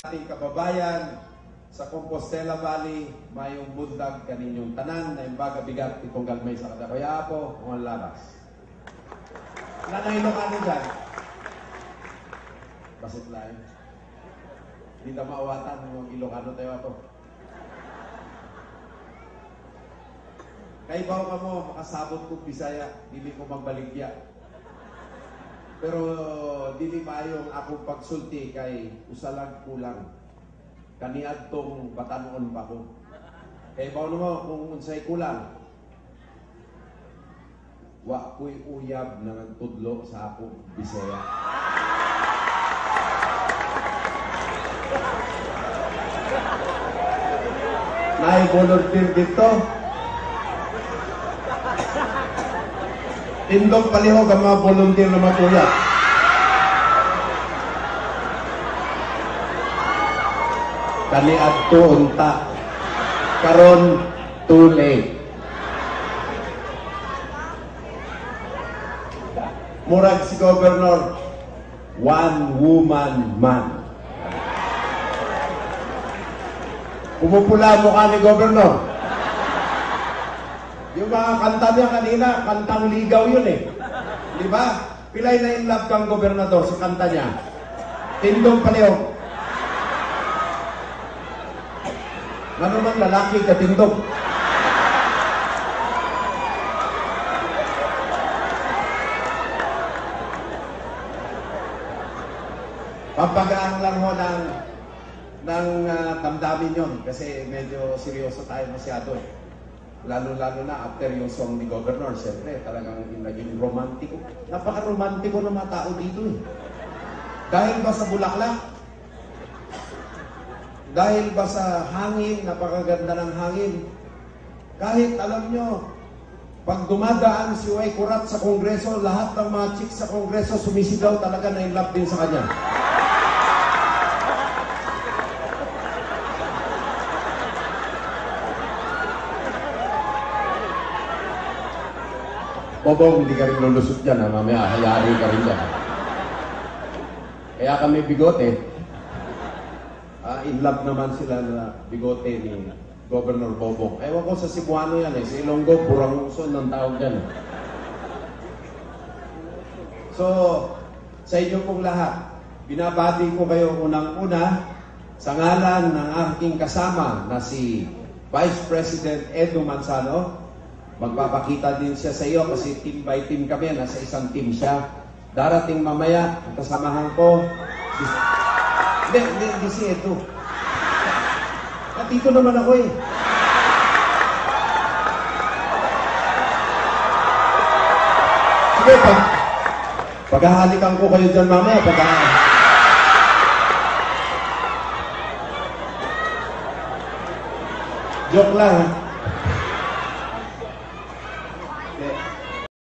ating kababayan sa Compostela Valley, mayong bundag kaninyong tanan na imbaga bigat itong galmay sa kadakaya po kung ang labas. Nanahilo ka dyan. Basit lang. Hindi na maawatan yung Ilocano tayo ako. Kaya ba ka mo, makasabot ko Bisaya, hindi ko magbaligya. Pero dili mayong akong pagsulti kay usalag kulang. Kaniadtong batanon pa ko. Kaya ba mo kung unsay kulang? Wa ko'y uyab na nagtudlo sa akong Bisaya. Nai-volunteer dito. Tindog palihog ang mga volunteer na matulad. Kaniadto unta. Karon too late. Murag si Governor, one woman man. Pumupula mo ka ni Governor. Yung mga kanta niya kanina, kantang ligaw yun eh. Di ba? Pilay na in love kang gobernador sa kanta niya. Tindong palihog. Ano man lalaki ka tindog? Pampagaan lang ho ng damdamin yun kasi medyo seryoso tayo masyado eh. Lalo-lalo na after yung song ni Governor, siyempre talagang naging romantiko. Napaka-romantiko ng mga tao dito eh. Dahil ba sa bulaklak? Dahil ba sa hangin, napakaganda ng hangin? Kahit alam nyo, pag dumadaan si Way Kurat sa Kongreso, lahat ng mga chicks sa Kongreso sumisigaw talaga na in love din sa kanya. Bobong, hindi ka rin lulusot dyan, ha? Mamaya, hayari ka rin dyan. Kaya kami bigote. In love naman sila na bigote ni Governor Bobong. Ewan ko sa Cebuano yan eh. Sa Ilonggo, Buranguson ng tawag dyan. So, sa inyo pong lahat, binabati ko kayo unang-una sa ngalan ng aking kasama na si Vice President Edu Manzano. Magpapakita din siya sa iyo kasi team by team kami, nasa isang team siya. Darating mamaya, kasamahan ko. Hindi si Edu. At dito naman ako eh. Sige, paghahalikan ko kayo dyan mamaya. Joke lang ha.